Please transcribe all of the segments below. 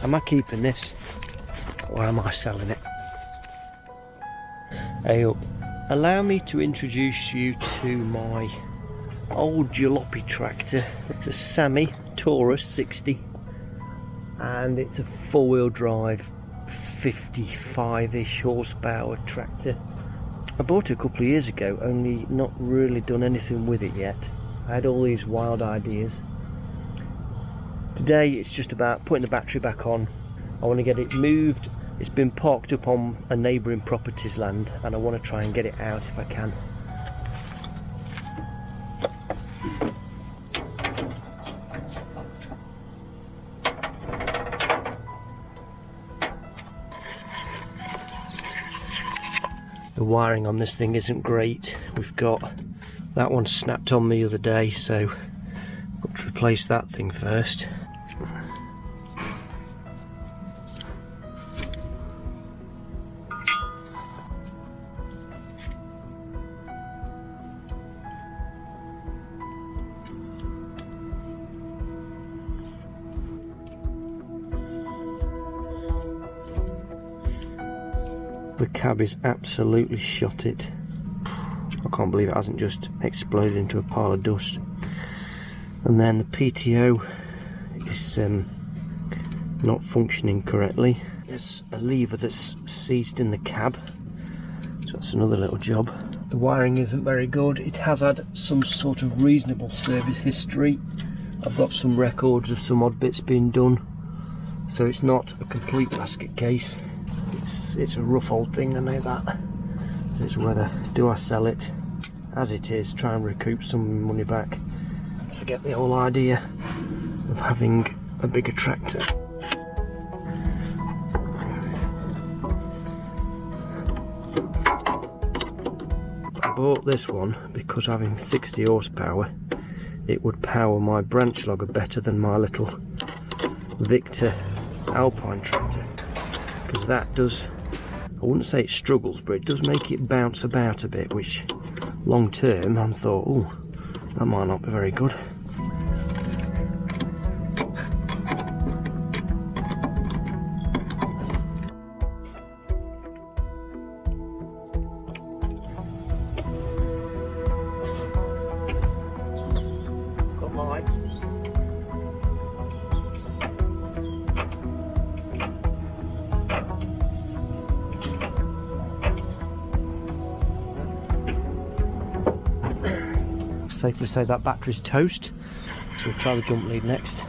Am I keeping this or am I selling it? Ayup, allow me to introduce you to my old jalopy tractor. It's a Sammy Taurus 60 and it's a four-wheel drive 55-ish horsepower tractor. I bought it a couple of years ago, only not really done anything with it yet. I had all these wild ideas. Today it's just about putting the battery back on. I want to get it moved. It's been parked up on a neighbouring property's land and I want to try and get it out if I can. The wiring on this thing isn't great. We've got that one snapped on me the other day, so I've got to replace that thing first. The cab is absolutely shot it. I can't believe it hasn't just exploded into a pile of dust. And then the PTO is not functioning correctly. There's a lever that's seized in the cab, so that's another little job. The wiring isn't very good. It has had some sort of reasonable service history. I've got some records of some odd bits being done, so it's not a complete basket case. It's a rough old thing, I know that. It's whether do I sell it as it is, try and recoup some money back, forget the whole idea of having a bigger tractor. I bought this one because having 60 horsepower it would power my branch logger better than my little Victor Alpine tractor, because that does, I wouldn't say it struggles, but it does make it bounce about a bit, which long term I thought, oh, that might not be very good. Got lights. Safely say that battery's toast, so we'll try the jump lead next.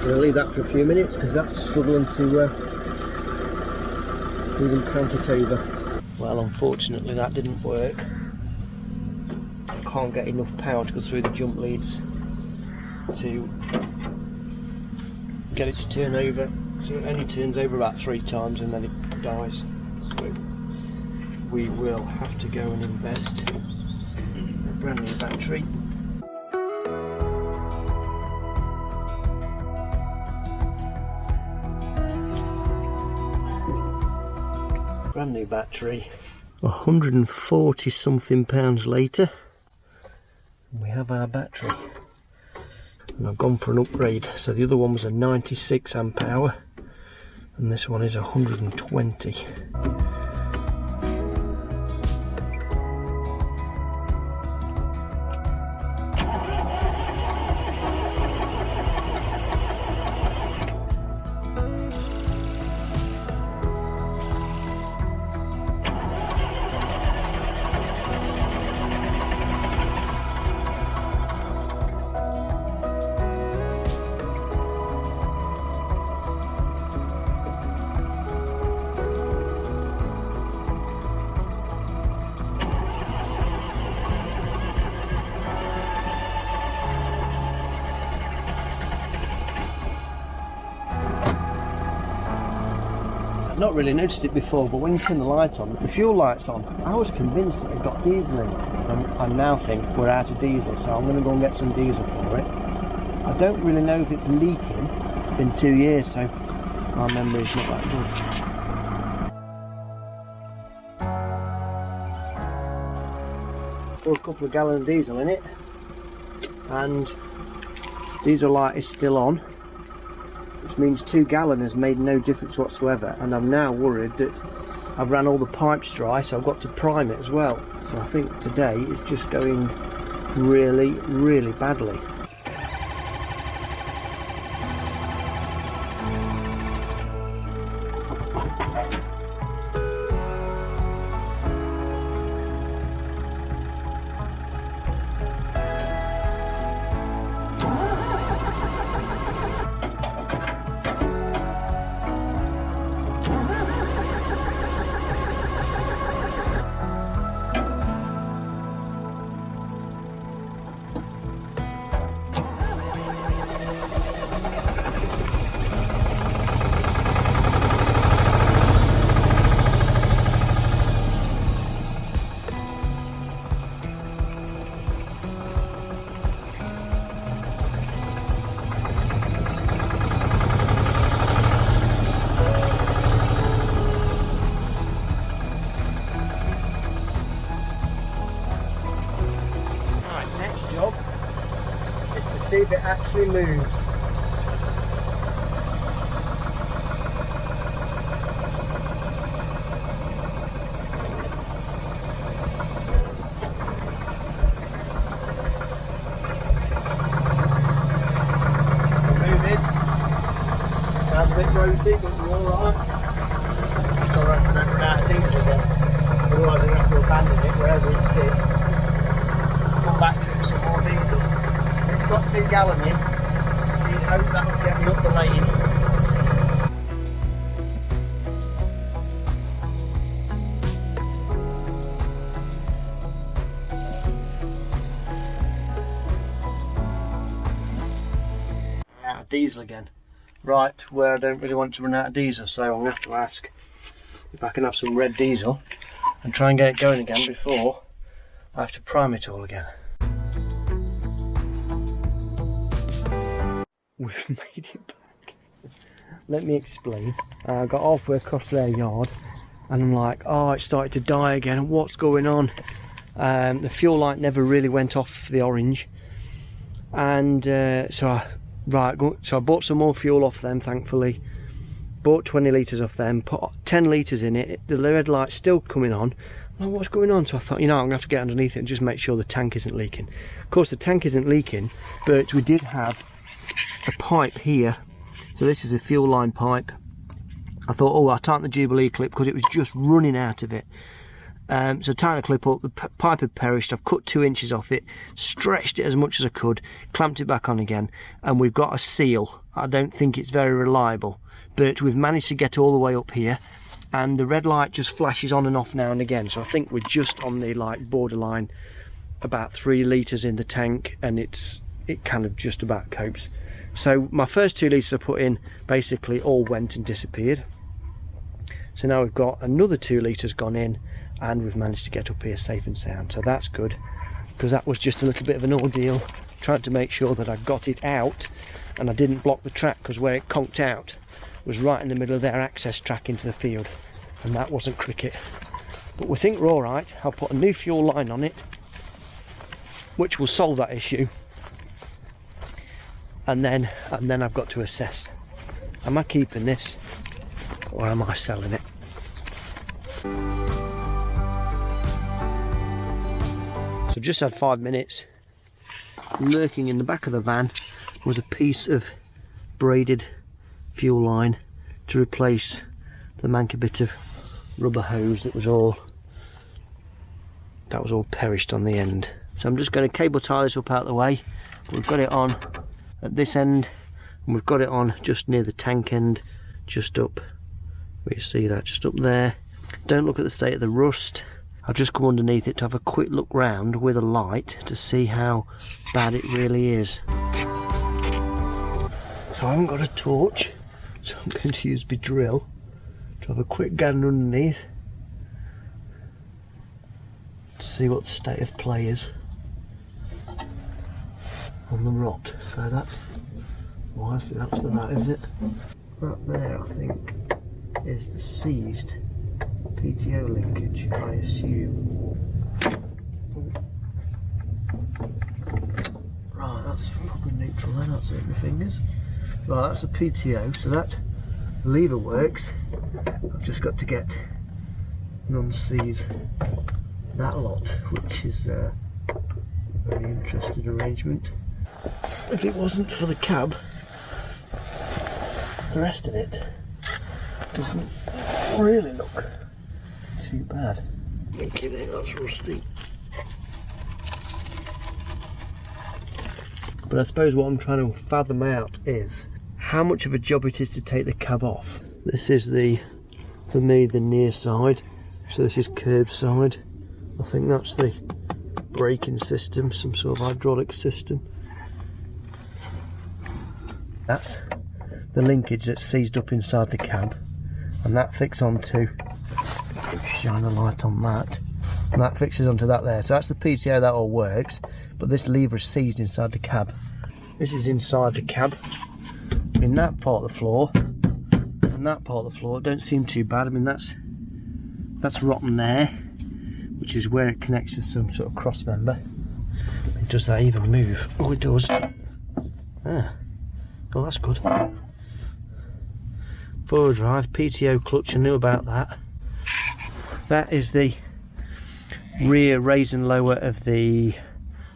We'll leave that for a few minutes because that's struggling to even crank it over. Well, unfortunately that didn't work. I can't get enough power to go through the jump leads to get it to turn over. So it only turns over about 3 times and then it dies. So we will have to go and invest in a brand new battery. Brand new battery. 140 something pounds later, we have our battery. And I've gone for an upgrade. So the other one was a 96 amp hour. And this one is 120. Not really noticed it before, but when you turn the light on, the fuel light's on. I was convinced that it got diesel in it, and I now think we're out of diesel, so I'm going to go and get some diesel for it. I don't really know if it's leaking. It's been 2 years, so my memory's not that good. pour a couple of gallons of diesel in it, and diesel light is still on, which means 2 gallon has made no difference whatsoever, and I'm now worried that I've ran all the pipes dry, so I've got to prime it as well. So I think today it's just going really, really badly. Job is to see if it actually moves. Moving. Sounds a bit ropey, but we're alright. Just alright to run out of diesel again. Otherwise I'm going to have to abandon it wherever it sits. Back to him some more diesel. It's got 2 gallon in, so you'd hope that would get me up the lane. Out of diesel again. Right, where I don't really want to run out of diesel, so I'm going to have to ask if I can have some red diesel and try and get it going again before I have to prime it all again. We've made it back. Let me explain. I got halfway across their yard and I'm like, oh, it started to die again. What's going on? The fuel light never really went off the orange, and so I bought some more fuel off them, thankfully. Bought 20 litres off them, put 10 litres in it. The red light's still coming on. Oh, what's going on? So I thought, you know, I'm going to have to get underneath it and just make sure the tank isn't leaking. Of course the tank isn't leaking, but we did have a pipe here. So this is a fuel line pipe. I thought, oh, I'll tighten the Jubilee clip because it was just running out of it. So tighten the clip up, the pipe had perished. I've cut 2 inches off it, stretched it as much as I could, clamped it back on again, and we've got a seal. I don't think it's very reliable, but we've managed to get all the way up here, and the red light just flashes on and off now and again. So I think we're just on the like borderline, about 3 litres in the tank, and it kind of just about copes. So my first 2 litres I put in basically all went and disappeared. So now we've got another 2 litres gone in, and we've managed to get up here safe and sound. So that's good, because that was just a little bit of an ordeal, trying to make sure that I got it out and I didn't block the track, because where it conked out was right in the middle of their access track into the field, and that wasn't cricket. But we think we're alright. I'll put a new fuel line on it, which will solve that issue, and then I've got to assess, am I keeping this or am I selling it? So just had 5 minutes. Lurking in the back of the van was a piece of braided fuel line to replace the manky bit of rubber hose that was all perished on the end. So I'm just going to cable tie this up out of the way. We've got it on at this end, and we've got it on just near the tank end, just up where you see that, just up there. Don't look at the state of the rust. I've just come underneath it to have a quick look round with a light to see how bad it really is. So I haven't got a torch, so I'm going to use my drill to have a quick gander underneath to see what the state of play is on the rot. So that's that, is it? That there, I think, is the seized PTO linkage, I assume. that's probably neutral then, that's it, my fingers. Right, that's the PTO, so that lever works. I've just got to get non-seize that lot, which is a very interesting arrangement. If it wasn't for the cab, the rest of it doesn't really look too bad. Okay, that's rusty. But I suppose what I'm trying to fathom out is how much of a job it is to take the cab off. This is for me, the near side. So this is curb side. I think that's the braking system, some sort of hydraulic system. That's the linkage that's seized up inside the cab, and that fixes onto, shine a light on that, and that fixes onto that there. So that's the PTO, that all works, but this lever is seized inside the cab. This is inside the cab. In that part of the floor and that part of the floor don't seem too bad. I mean, that's rotten there, which is where it connects to some sort of cross member. Does that even move? Oh, it does. Ah, well, that's good. Forward drive, PTO clutch, I knew about that. That is the rear raise and lower of the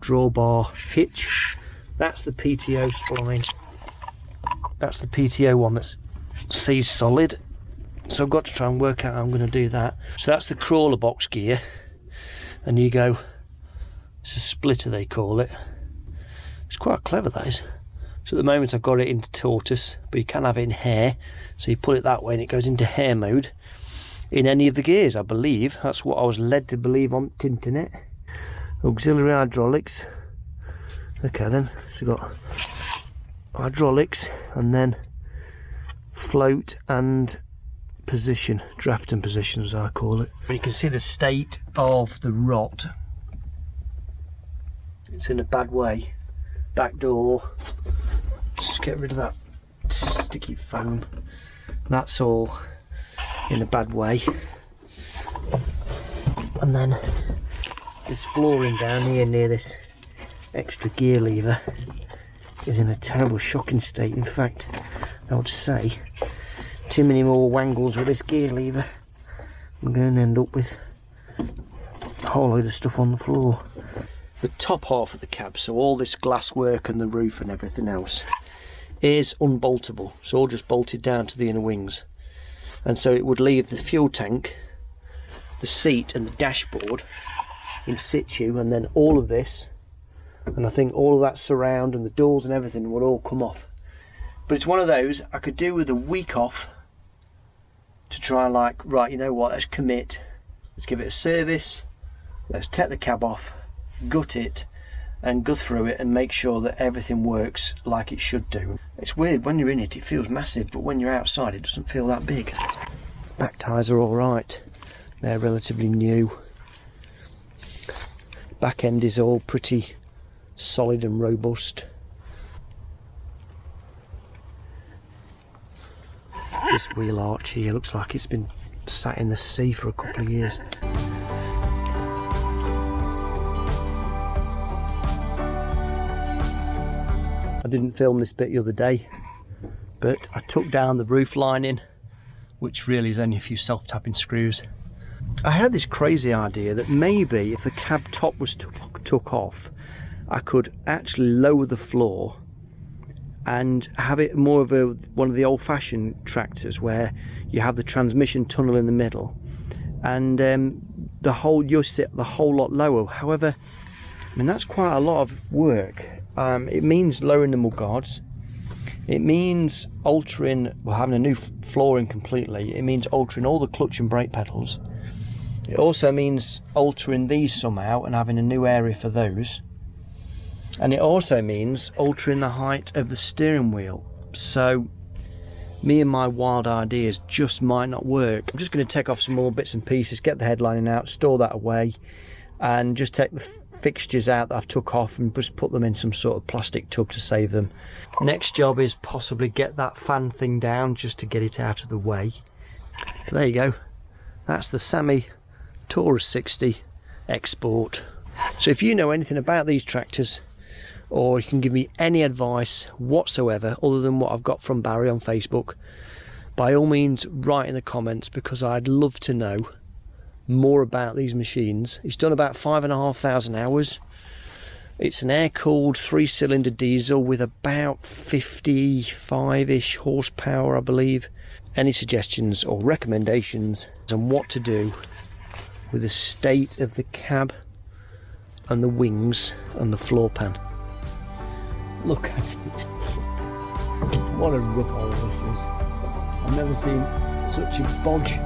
drawbar hitch. That's the PTO spline. That's the PTO one that's seized solid. So I've got to try and work out how I'm going to do that. So that's the crawler box gear. And you go, it's a splitter they call it. It's quite clever, that is. So at the moment I've got it into Taurus, but you can have it in hare. So you pull it that way and it goes into hare mode in any of the gears, I believe. That's what I was led to believe on tinting it. Auxiliary hydraulics. Okay then, so you've got hydraulics and then float and position, draft and position as I call it. You can see the state of the rot. It's in a bad way. Back door, just get rid of that sticky foam. That's all in a bad way. And then this flooring down here near this extra gear lever is in a terrible shocking state. In fact, I would say too many more wangles with this gear lever, I'm going to end up with a whole load of stuff on the floor. The top half of the cab, so all this glass work and the roof and everything else, is unboltable. It's all just bolted down to the inner wings, and so it would leave the fuel tank, the seat and the dashboard in situ, and then all of this, and I think all of that surround and the doors and everything would all come off. But it's one of those I could do with a week off to try and, like, right, you know what, let's commit, let's give it a service, let's take the cab off, gut it and go through it and make sure that everything works like it should do. It's weird, when you're in it it feels massive, but when you're outside it doesn't feel that big. Back tyres are alright, they're relatively new. Back end is all pretty solid and robust. This wheel arch here looks like it's been sat in the sea for a couple of years. I didn't film this bit the other day, but I took down the roof lining, which really is only a few self-tapping screws. I had this crazy idea that maybe if the cab top was took off, I could actually lower the floor and have it more of one of the old-fashioned tractors where you have the transmission tunnel in the middle, and you'll sit the whole lot lower. However, I mean, that's quite a lot of work. It means lowering the mud guards. It means altering, well, having a new flooring completely. It means altering all the clutch and brake pedals. It also means altering these somehow and having a new area for those. And it also means altering the height of the steering wheel. So me and my wild ideas just might not work. I'm just going to take off some more bits and pieces, get the headlining out, store that away, and just take the fixtures out that I've took off and just put them in some sort of plastic tub to save them. Next job is possibly get that fan thing down just to get it out of the way. There you go. That's the Sammy Taurus 60 Export. So if you know anything about these tractors, or you can give me any advice whatsoever other than what I've got from Barry on Facebook, by all means write in the comments, because I'd love to know more about these machines. It's done about 5,500 hours. It's an air-cooled 3-cylinder diesel with about 55-ish horsepower, I believe. Any suggestions or recommendations on what to do with the state of the cab and the wings and the floor pan? Look at it. What a rip hole this is. I've never seen such a bodge.